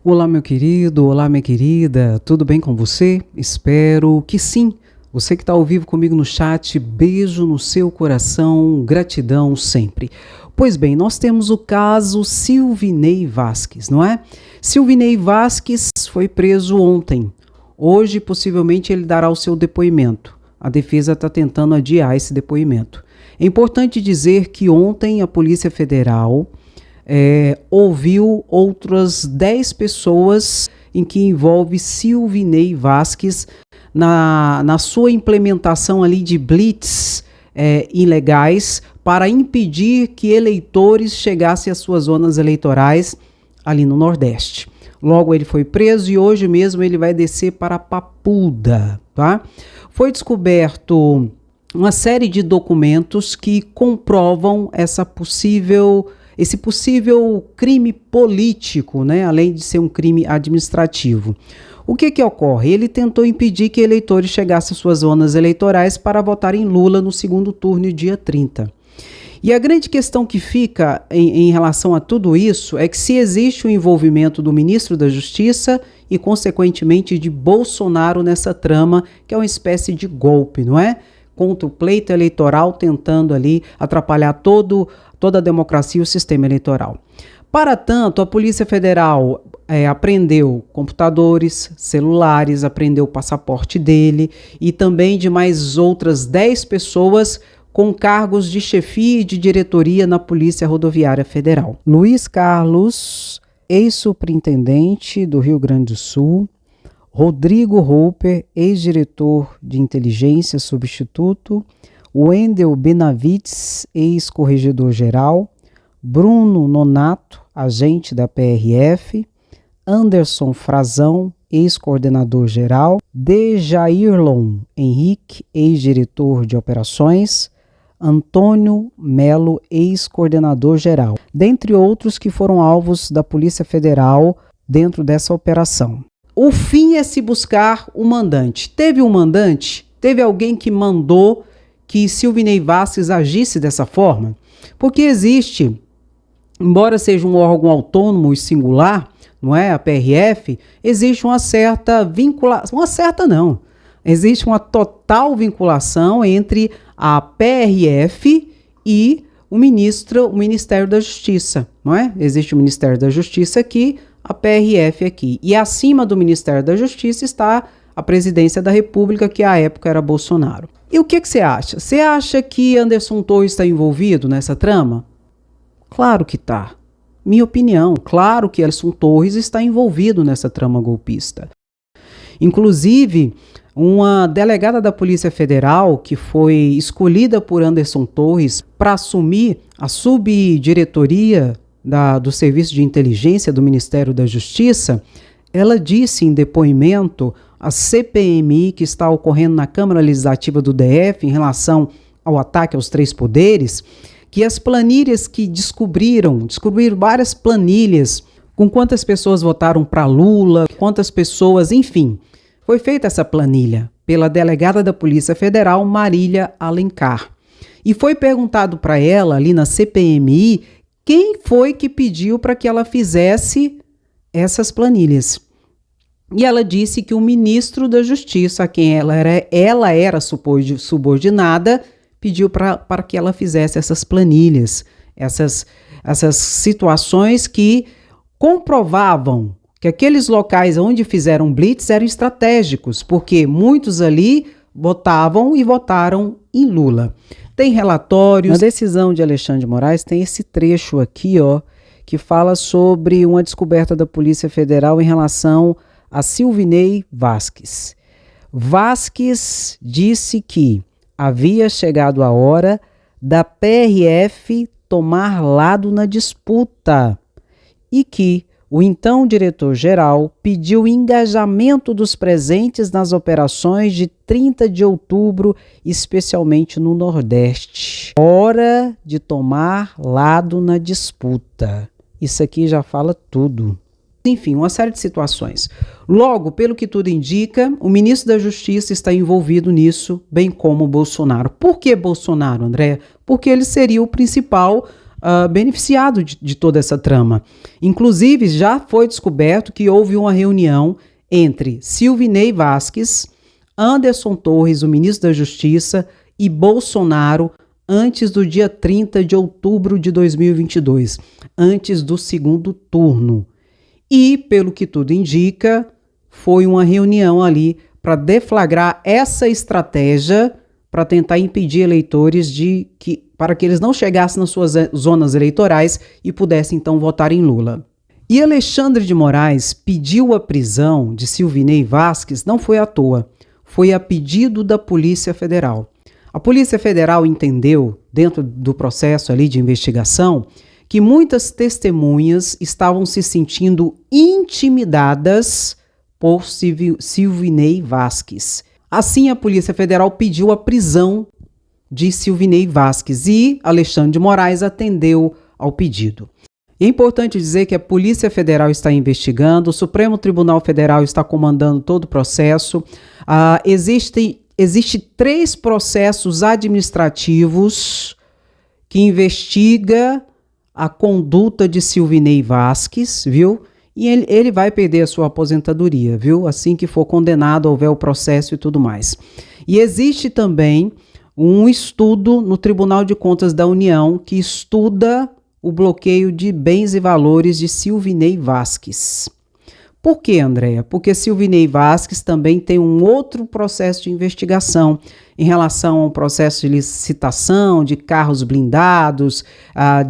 Olá, meu querido, olá, minha querida, tudo bem com você? Espero que sim. Você que está ao vivo comigo no chat, beijo no seu coração, gratidão sempre. Pois bem, nós temos o caso Silvinei Vasquez, não é? Silvinei Vasquez foi preso ontem. Hoje, possivelmente, ele dará o seu depoimento. A defesa está tentando adiar esse depoimento. É importante dizer que ontem a Polícia Federal ouviu outras 10 pessoas em que envolve Silvinei Vasquez na sua implementação ali de blitz ilegais para impedir que eleitores chegassem às suas zonas eleitorais ali no Nordeste. Logo ele foi preso e hoje mesmo ele vai descer para Papuda, tá? Foi descoberto uma série de documentos que comprovam esse possível crime político, né, além de ser um crime administrativo. O que ocorre? Ele tentou impedir que eleitores chegassem às suas zonas eleitorais para votar em Lula no segundo turno, dia 30. E a grande questão que fica em relação a tudo isso é que se existe o envolvimento do ministro da Justiça e, consequentemente, de Bolsonaro nessa trama, que é uma espécie de golpe, não é? Contra o pleito eleitoral, tentando ali atrapalhar toda a democracia e o sistema eleitoral. Para tanto, a Polícia Federal apreendeu computadores, celulares, apreendeu o passaporte dele e também de mais outras 10 pessoas com cargos de chefia e de diretoria na Polícia Rodoviária Federal. Luiz Carlos, ex-superintendente do Rio Grande do Sul, Rodrigo Roper, ex-diretor de inteligência substituto, Wendel Benavides, ex-corregedor-geral, Bruno Nonato, agente da PRF, Anderson Frazão, ex-coordenador-geral, Dejairlon Henrique, ex-diretor de operações, Antônio Melo, ex-coordenador-geral, dentre outros que foram alvos da Polícia Federal dentro dessa operação. O fim é se buscar o mandante. Teve um mandante? Teve alguém que mandou que Silvinei Vasquez agisse dessa forma? Porque existe, embora seja um órgão autônomo e singular, não é? A PRF, existe uma certa vinculação, existe uma total vinculação entre a PRF e o Ministério da Justiça, não é? Existe o Ministério da Justiça aqui, a PRF aqui. E acima do Ministério da Justiça está a Presidência da República, que à época era Bolsonaro. E o que você acha? Você acha que Anderson Torres está envolvido nessa trama? Claro que está. Minha opinião, claro que Anderson Torres está envolvido nessa trama golpista. Inclusive, uma delegada da Polícia Federal, que foi escolhida por Anderson Torres para assumir a subdiretoria do Serviço de Inteligência do Ministério da Justiça, ela disse em depoimento à CPMI que está ocorrendo na Câmara Legislativa do DF em relação ao ataque aos 3 poderes, que as planilhas que descobriram várias planilhas com quantas pessoas votaram para Lula, quantas pessoas, enfim, foi feita essa planilha pela delegada da Polícia Federal, Marília Alencar. E foi perguntado para ela ali na CPMI quem foi que pediu para que ela fizesse essas planilhas. E ela disse que o ministro da Justiça, a quem ela era subordinada, pediu para que ela fizesse essas planilhas, essas situações que comprovavam que aqueles locais onde fizeram blitz eram estratégicos, porque muitos ali votavam e votaram em Lula. Tem relatórios. Na decisão de Alexandre de Moraes tem esse trecho aqui, que fala sobre uma descoberta da Polícia Federal em relação a Silvinei Vasquez. Vasquez disse que havia chegado a hora da PRF tomar lado na disputa e que o então diretor-geral pediu engajamento dos presentes nas operações de 30 de outubro, especialmente no Nordeste. Hora de tomar lado na disputa. Isso aqui já fala tudo. Enfim, uma série de situações. Logo, pelo que tudo indica, o ministro da Justiça está envolvido nisso, bem como o Bolsonaro. Por que Bolsonaro, André? Porque ele seria o principal beneficiado de toda essa trama. Inclusive, já foi descoberto que houve uma reunião entre Silvinei Vasquez, Anderson Torres, o ministro da Justiça, e Bolsonaro antes do dia 30 de outubro de 2022, antes do segundo turno. E, pelo que tudo indica, foi uma reunião ali para deflagrar essa estratégia para tentar impedir eleitores para que eles não chegassem nas suas zonas eleitorais e pudessem então votar em Lula. E Alexandre de Moraes pediu a prisão de Silvinei Vasquez não foi à toa, foi a pedido da Polícia Federal. A Polícia Federal entendeu, dentro do processo ali de investigação, que muitas testemunhas estavam se sentindo intimidadas por Silvinei Vasquez. Assim, a Polícia Federal pediu a prisão de Silvinei Vasquez e Alexandre de Moraes atendeu ao pedido. É importante dizer que a Polícia Federal está investigando, o Supremo Tribunal Federal está comandando todo o processo. Existe 3 processos administrativos que investigam a conduta de Silvinei Vasquez, viu? E ele vai perder a sua aposentadoria, viu? Assim que for condenado, houver o processo e tudo mais. E existe também um estudo no Tribunal de Contas da União que estuda o bloqueio de bens e valores de Silvinei Vasquez. Por quê, Andréia? Porque Silvinei Vasquez também tem um outro processo de investigação em relação ao processo de licitação de carros blindados,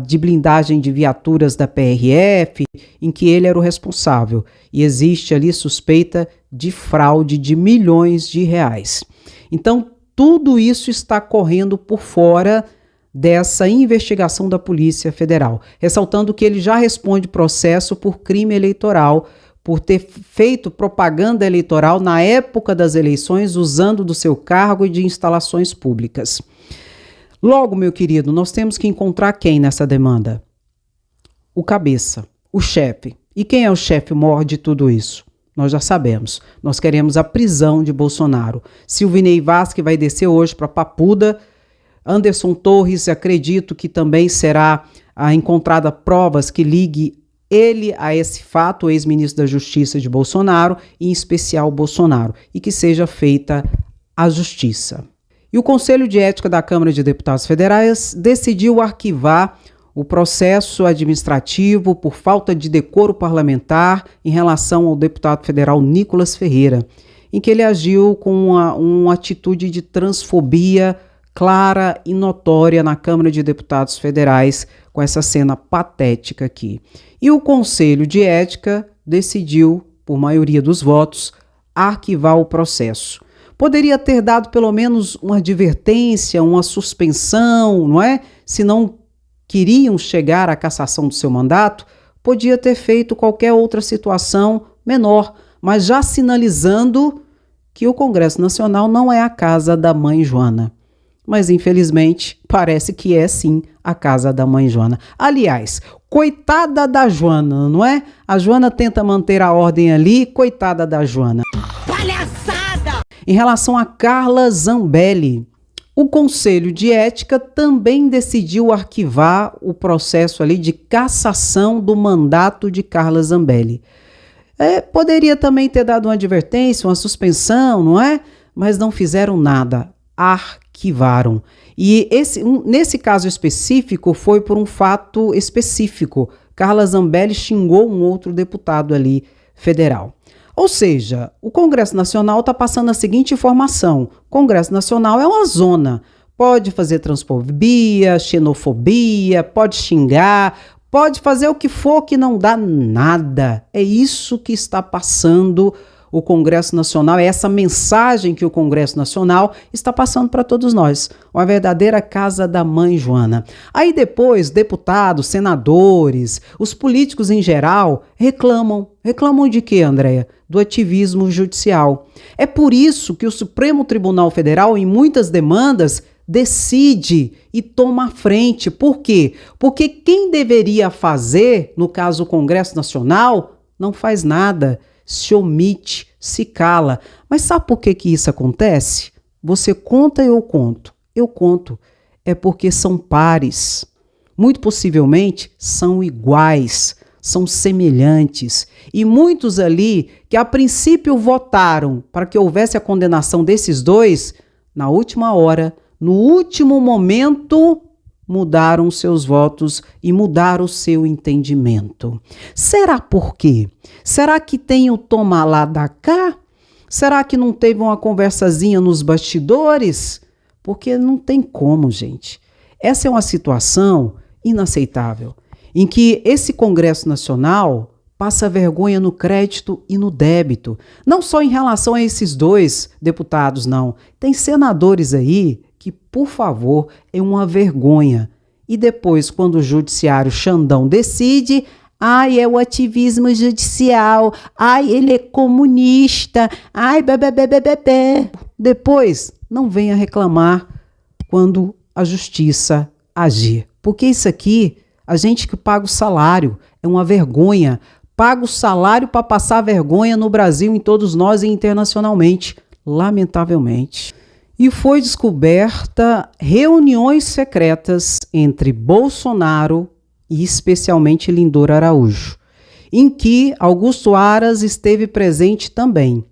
de blindagem de viaturas da PRF, em que ele era o responsável. E existe ali suspeita de fraude de milhões de reais. Então, tudo isso está correndo por fora dessa investigação da Polícia Federal, ressaltando que ele já responde processo por crime eleitoral, por ter feito propaganda eleitoral na época das eleições, usando do seu cargo e de instalações públicas. Logo, meu querido, nós temos que encontrar quem nessa demanda? O cabeça, o chefe. E quem é o chefe maior de tudo isso? Nós já sabemos. Nós queremos a prisão de Bolsonaro. Silvinei Vasquez vai descer hoje para Papuda. Anderson Torres, acredito que também será encontrada provas que ligue ele a esse fato, o ex-ministro da Justiça de Bolsonaro, em especial Bolsonaro, e que seja feita a justiça. E o Conselho de Ética da Câmara de Deputados Federais decidiu arquivar o processo administrativo por falta de decoro parlamentar em relação ao deputado federal Nicolas Ferreira, em que ele agiu com uma atitude de transfobia clara e notória na Câmara de Deputados Federais, com essa cena patética aqui. E o Conselho de Ética decidiu, por maioria dos votos, arquivar o processo. Poderia ter dado pelo menos uma advertência, uma suspensão, não é? Se não queriam chegar à cassação do seu mandato, podia ter feito qualquer outra situação menor, mas já sinalizando que o Congresso Nacional não é a casa da mãe Joana. Mas, infelizmente, parece que é sim a casa da mãe Joana. Aliás, coitada da Joana, não é? A Joana tenta manter a ordem ali, coitada da Joana. Palhaçada! Em relação a Carla Zambelli, o Conselho de Ética também decidiu arquivar o processo ali de cassação do mandato de Carla Zambelli. Poderia também ter dado uma advertência, uma suspensão, não é? Mas não fizeram nada. Arquivaram. E nesse caso específico foi por um fato específico. Carla Zambelli xingou um outro deputado ali federal. Ou seja, o Congresso Nacional está passando a seguinte informação: o Congresso Nacional é uma zona. Pode fazer transfobia, xenofobia, pode xingar, pode fazer o que for que não dá nada. É isso que está passando o Congresso Nacional, é essa mensagem que o Congresso Nacional está passando para todos nós. Uma verdadeira casa da mãe Joana. Aí depois, deputados, senadores, os políticos em geral reclamam. Reclamam de quê, Andréia? Do ativismo judicial. É por isso que o Supremo Tribunal Federal, em muitas demandas, decide e toma a frente. Por quê? Porque quem deveria fazer, no caso o Congresso Nacional, não faz nada. Se omite, se cala. Mas sabe por que isso acontece? Você conta e eu conto. Eu conto. É porque são pares. muito possivelmente são iguais, são semelhantes. E muitos ali que a princípio votaram para que houvesse a condenação desses dois, na última hora, no último momento, mudaram seus votos e mudaram o seu entendimento. Será por quê? Será que tem o toma lá da cá? Será que não teve uma conversazinha nos bastidores? Porque não tem como, gente. Essa é uma situação inaceitável, em que esse Congresso Nacional passa vergonha no crédito e no débito. Não só em relação a esses dois deputados, não. Tem senadores aí que, por favor, é uma vergonha. E depois, quando o judiciário Xandão decide, ai, é o ativismo judicial, ai, ele é comunista, ai, bebê. Depois, não venha reclamar quando a justiça agir. Porque isso aqui, a gente que paga o salário, é uma vergonha. Paga o salário para passar vergonha no Brasil, em todos nós e internacionalmente, lamentavelmente. E foi descoberta reuniões secretas entre Bolsonaro e especialmente Lindor Araújo, em que Augusto Aras esteve presente também.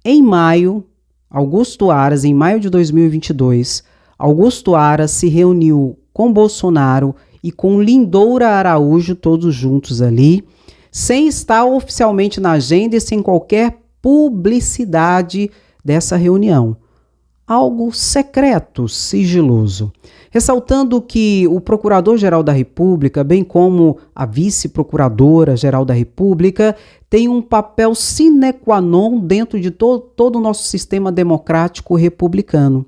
Em maio de 2022, Augusto Aras se reuniu com Bolsonaro e com Lindor Araújo, todos juntos ali, sem estar oficialmente na agenda e sem qualquer publicidade dessa reunião. Algo secreto, sigiloso. Ressaltando que o Procurador-Geral da República, bem como a Vice-Procuradora-Geral da República, tem um papel sine qua non dentro de todo o nosso sistema democrático republicano.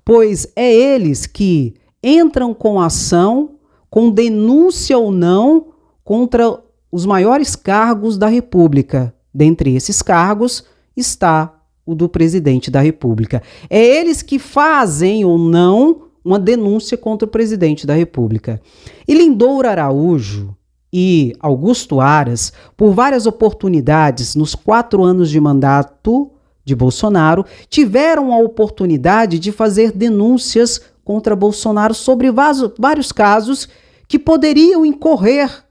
Pois é eles que entram com ação, com denúncia ou não, contra os maiores cargos da República. Dentre esses cargos está o do presidente da República. É eles que fazem ou não uma denúncia contra o presidente da República. E Lindor Araújo e Augusto Aras, por várias oportunidades nos 4 anos de mandato de Bolsonaro, tiveram a oportunidade de fazer denúncias contra Bolsonaro sobre vários casos que poderiam incorrer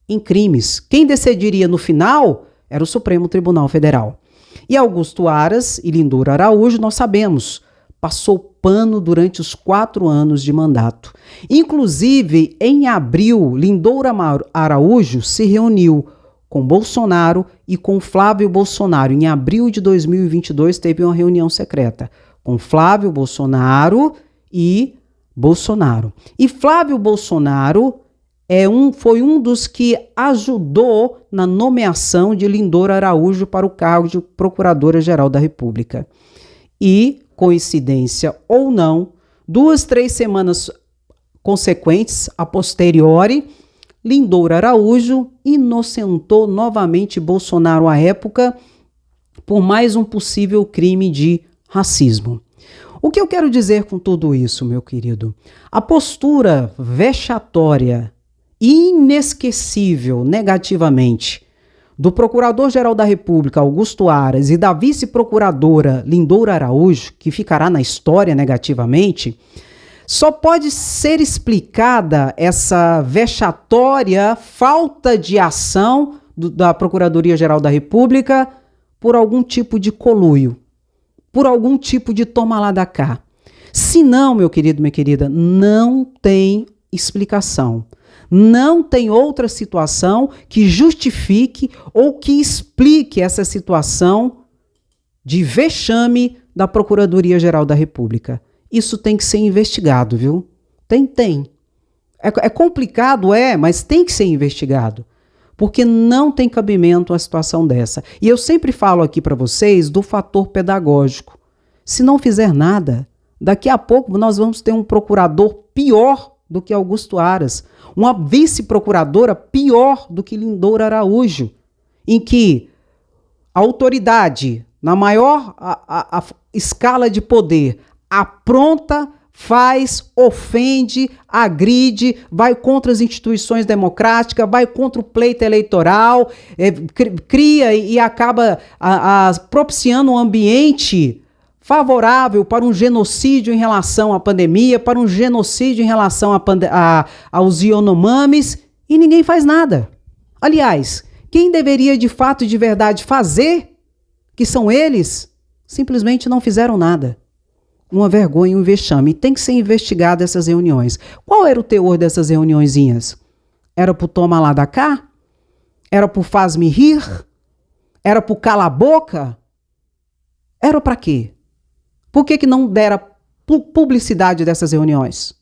em crimes. Quem decidiria no final era o Supremo Tribunal Federal. E Augusto Aras e Lindor Araújo, nós sabemos, passou pano durante os 4 anos de mandato. Inclusive, em abril, Lindor Araújo se reuniu com Bolsonaro e com Flávio Bolsonaro. Em abril de 2022, teve uma reunião secreta com Flávio Bolsonaro e Bolsonaro. E Flávio Bolsonaro foi um dos que ajudou na nomeação de Lindor Araújo para o cargo de Procuradora-Geral da República. E, coincidência ou não, 2-3 semanas consequentes, a posteriori, Lindor Araújo inocentou novamente Bolsonaro à época por mais um possível crime de racismo. O que eu quero dizer com tudo isso, meu querido? A postura vexatória, inesquecível negativamente, do Procurador-Geral da República, Augusto Aras, e da Vice-Procuradora Lindor Araújo, que ficará na história negativamente, só pode ser explicada essa vexatória falta de ação da Procuradoria-Geral da República por algum tipo de conluio, por algum tipo de toma lá da cá. Se não, meu querido, minha querida, não tem explicação. Não tem outra situação que justifique ou que explique essa situação de vexame da Procuradoria-Geral da República. Isso tem que ser investigado, viu? Tem. É complicado, mas tem que ser investigado. Porque não tem cabimento uma situação dessa. E eu sempre falo aqui para vocês do fator pedagógico. Se não fizer nada, daqui a pouco nós vamos ter um procurador pior do que Augusto Aras, uma vice-procuradora pior do que Lindor Araújo, em que a autoridade, na maior a escala de poder, apronta, faz, ofende, agride, vai contra as instituições democráticas, vai contra o pleito eleitoral, cria e acaba propiciando um ambiente favorável para um genocídio em relação à pandemia, para um genocídio em relação aos Yanomamis, e ninguém faz nada. Aliás, quem deveria de fato e de verdade fazer, que são eles, simplesmente não fizeram nada. Uma vergonha, um vexame. Tem que ser investigado essas reuniões. Qual era o teor dessas reuniõezinhas? Era pro toma lá da cá? Era pro faz-me rir? Era pro cala a boca? Era para quê? Por que não dera publicidade dessas reuniões?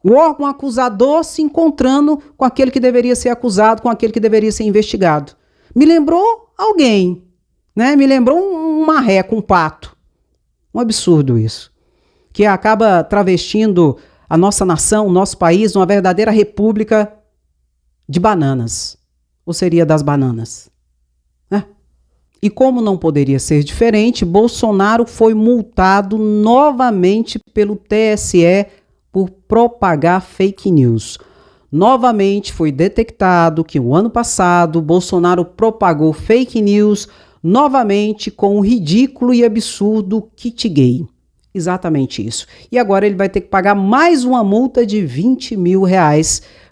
O órgão acusador se encontrando com aquele que deveria ser acusado, com aquele que deveria ser investigado. Me lembrou alguém, né? Me lembrou um marreco, um pato. Um absurdo isso. Que acaba travestindo a nossa nação, o nosso país, numa verdadeira república de bananas. Ou seria das bananas. Né? E como não poderia ser diferente, Bolsonaro foi multado novamente pelo TSE por propagar fake news. Novamente foi detectado que o ano passado Bolsonaro propagou fake news novamente com o ridículo e absurdo kit gay. Exatamente isso. E agora ele vai ter que pagar mais uma multa de R$20 mil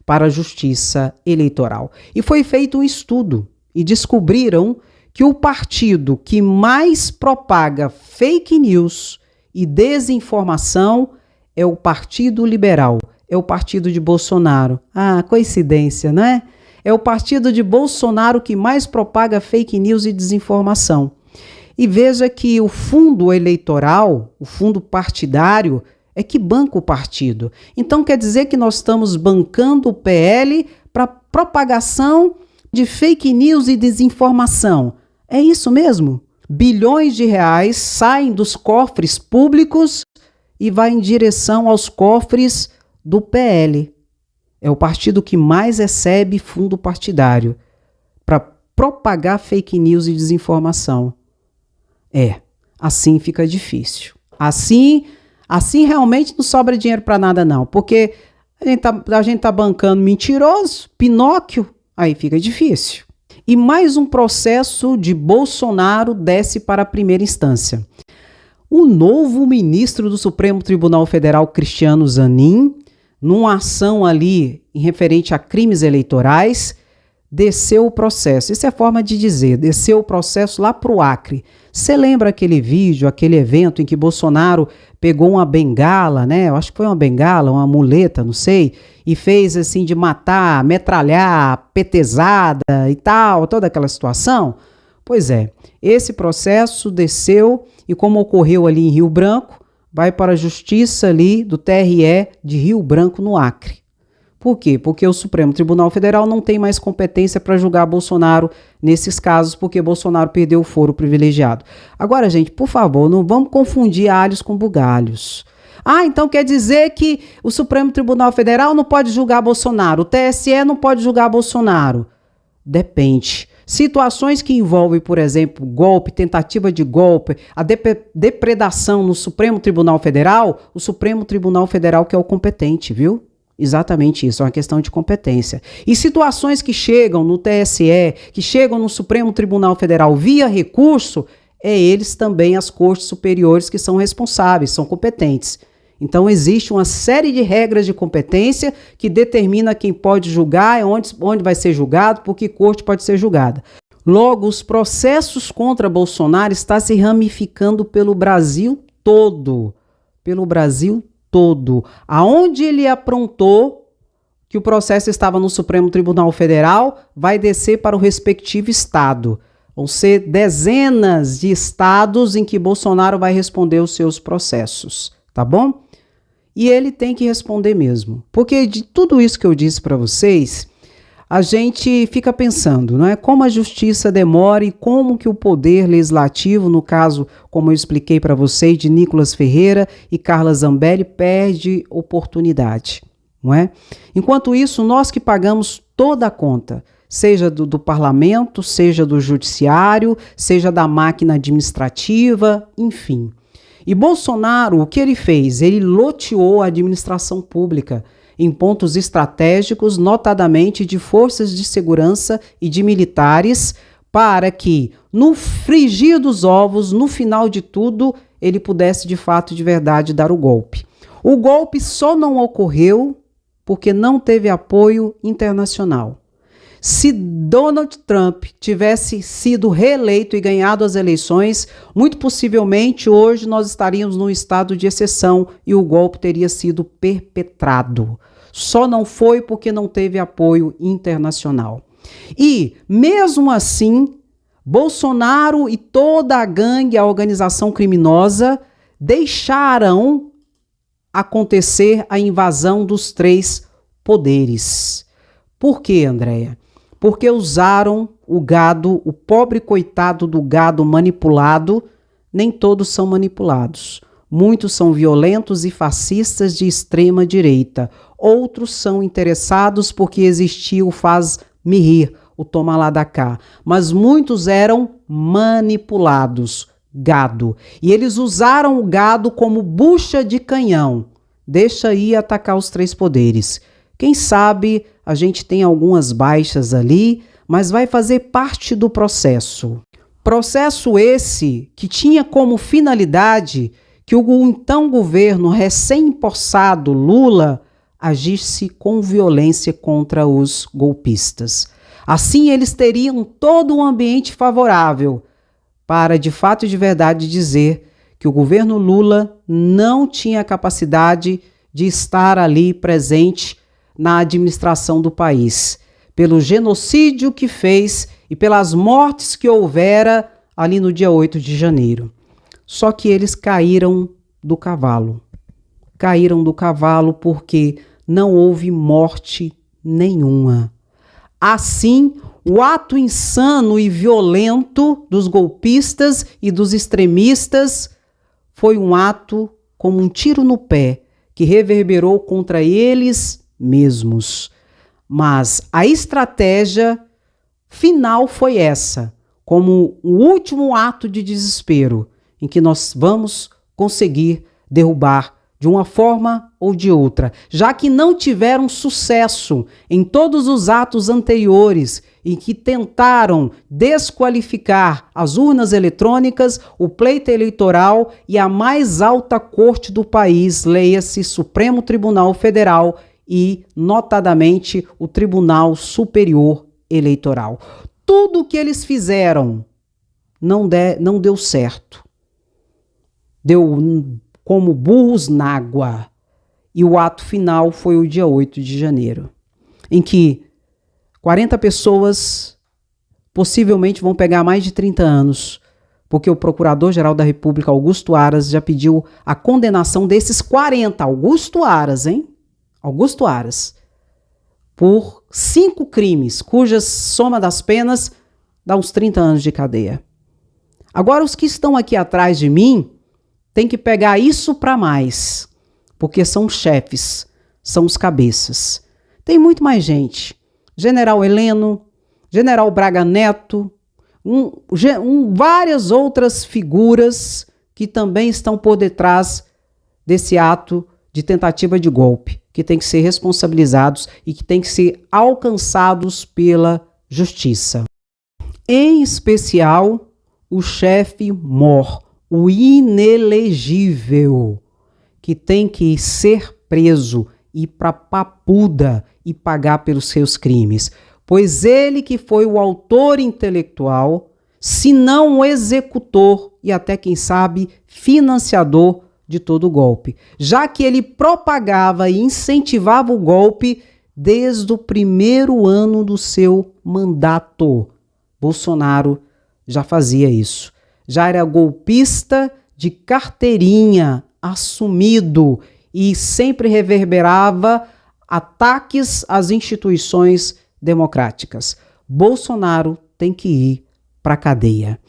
para a Justiça Eleitoral. E foi feito um estudo e descobriram que o partido que mais propaga fake news e desinformação é o Partido Liberal, é o partido de Bolsonaro. Ah, coincidência, não é? É o partido de Bolsonaro que mais propaga fake news e desinformação. E veja que o fundo eleitoral, o fundo partidário, é que banca o partido. Então quer dizer que nós estamos bancando o PL para propagação de fake news e desinformação. É isso mesmo? Bilhões de reais saem dos cofres públicos e vai em direção aos cofres do PL. É o partido que mais recebe fundo partidário para propagar fake news e desinformação. Assim fica difícil. Assim realmente não sobra dinheiro para nada não, porque a gente tá bancando mentiroso, Pinóquio, aí fica difícil. E mais um processo de Bolsonaro desce para a primeira instância. O novo ministro do Supremo Tribunal Federal, Cristiano Zanin, numa ação ali em referente a crimes eleitorais, desceu o processo. Isso é forma de dizer, desceu o processo lá para o Acre. Você lembra aquele vídeo, aquele evento em que Bolsonaro pegou uma bengala, né? Eu acho que foi uma bengala, uma muleta, não sei, e fez assim de matar, metralhar, petezada e tal, toda aquela situação? Pois é, esse processo desceu e como ocorreu ali em Rio Branco, vai para a justiça ali do TRE de Rio Branco, no Acre. Por quê? Porque o Supremo Tribunal Federal não tem mais competência para julgar Bolsonaro nesses casos, porque Bolsonaro perdeu o foro privilegiado. Agora, gente, por favor, não vamos confundir alhos com bugalhos. Ah, então quer dizer que o Supremo Tribunal Federal não pode julgar Bolsonaro, o TSE não pode julgar Bolsonaro. Depende. Situações que envolvem, por exemplo, golpe, tentativa de golpe, a depredação no Supremo Tribunal Federal, o Supremo Tribunal Federal que é o competente, viu? Exatamente isso, é uma questão de competência. E situações que chegam no TSE, que chegam no Supremo Tribunal Federal via recurso, é eles também, as cortes superiores, que são responsáveis, são competentes. Então existe uma série de regras de competência que determina quem pode julgar, onde vai ser julgado, por que corte pode ser julgada. Logo, os processos contra Bolsonaro estão se ramificando pelo Brasil todo. Pelo Brasil todo. Aonde ele aprontou que o processo estava no Supremo Tribunal Federal, vai descer para o respectivo estado. Vão ser dezenas de estados em que Bolsonaro vai responder os seus processos, tá bom? E ele tem que responder mesmo. Porque de tudo isso que eu disse para vocês, a gente fica pensando, não é? Como a justiça demora e como que o poder legislativo, no caso, como eu expliquei para vocês, de Nicolas Ferreira e Carla Zambelli, perde oportunidade, não é? Enquanto isso, nós que pagamos toda a conta, seja do parlamento, seja do judiciário, seja da máquina administrativa, enfim. E Bolsonaro, o que ele fez? Ele loteou a administração pública em pontos estratégicos, notadamente de forças de segurança e de militares, para que, no frigir dos ovos, no final de tudo, ele pudesse de fato e de verdade dar o golpe. O golpe só não ocorreu porque não teve apoio internacional. Se Donald Trump tivesse sido reeleito e ganhado as eleições, muito possivelmente hoje nós estaríamos num estado de exceção e o golpe teria sido perpetrado. Só não foi porque não teve apoio internacional. E, mesmo assim, Bolsonaro e toda a gangue, a organização criminosa, deixaram acontecer a invasão dos 3 poderes. Por quê, Andréia? Porque usaram o gado, o pobre coitado do gado manipulado. Nem todos são manipulados. Muitos são violentos e fascistas de extrema direita. Outros são interessados porque existia o faz-me rir, o toma lá da cá. Mas muitos eram manipulados, gado. E eles usaram o gado como bucha de canhão. Deixa aí atacar os 3 poderes. Quem sabe a gente tem algumas baixas ali, mas vai fazer parte do processo. Processo esse que tinha como finalidade que o então governo recém-empossado Lula agisse com violência contra os golpistas. Assim, eles teriam todo um ambiente favorável para, de fato e de verdade, dizer que o governo Lula não tinha capacidade de estar ali presente na administração do país, pelo genocídio que fez e pelas mortes que houvera ali no dia 8 de janeiro. Só que eles caíram do cavalo. Caíram do cavalo porque não houve morte nenhuma. Assim, o ato insano e violento dos golpistas e dos extremistas foi um ato como um tiro no pé que reverberou contra eles mesmos. Mas a estratégia final foi essa, como o último ato de desespero, em que nós vamos conseguir derrubar de uma forma ou de outra, já que não tiveram sucesso em todos os atos anteriores em que tentaram desqualificar as urnas eletrônicas, o pleito eleitoral e a mais alta corte do país, leia-se Supremo Tribunal Federal e, notadamente, o Tribunal Superior Eleitoral. Tudo o que eles fizeram não deu certo. Deu como burros na água. E o ato final foi o dia 8 de janeiro, em que 40 pessoas possivelmente vão pegar mais de 30 anos, porque o Procurador-Geral da República, Augusto Aras, já pediu a condenação desses 40, Augusto Aras, hein? Augusto Aras, por 5 crimes, cuja soma das penas dá uns 30 anos de cadeia. Agora, os que estão aqui atrás de mim têm que pegar isso para mais, porque são os chefes, são os cabeças. Tem muito mais gente. General Heleno, General Braga Neto, várias outras figuras que também estão por detrás desse ato de tentativa de golpe, que tem que ser responsabilizados e que tem que ser alcançados pela justiça. Em especial, o chefe mor, o inelegível, que tem que ser preso, ir para Papuda e pagar pelos seus crimes, pois ele que foi o autor intelectual, se não o executor e até, quem sabe, financiador de todo o golpe, já que ele propagava e incentivava o golpe desde o primeiro ano do seu mandato. Bolsonaro já fazia isso, já era golpista de carteirinha, assumido, e sempre reverberava ataques às instituições democráticas. Bolsonaro tem que ir para a cadeia.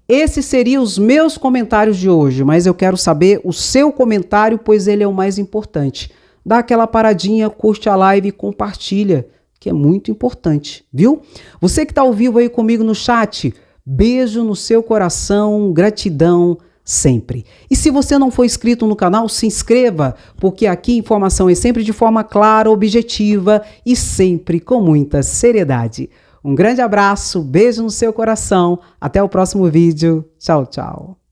Esses seriam os meus comentários de hoje, mas eu quero saber o seu comentário, pois ele é o mais importante. Dá aquela paradinha, curte a live e compartilha, que é muito importante, viu? Você que está ao vivo aí comigo no chat, beijo no seu coração, gratidão sempre. E se você não for inscrito no canal, se inscreva, porque aqui a informação é sempre de forma clara, objetiva e sempre com muita seriedade. Um grande abraço, beijo no seu coração, até o próximo vídeo, tchau, tchau.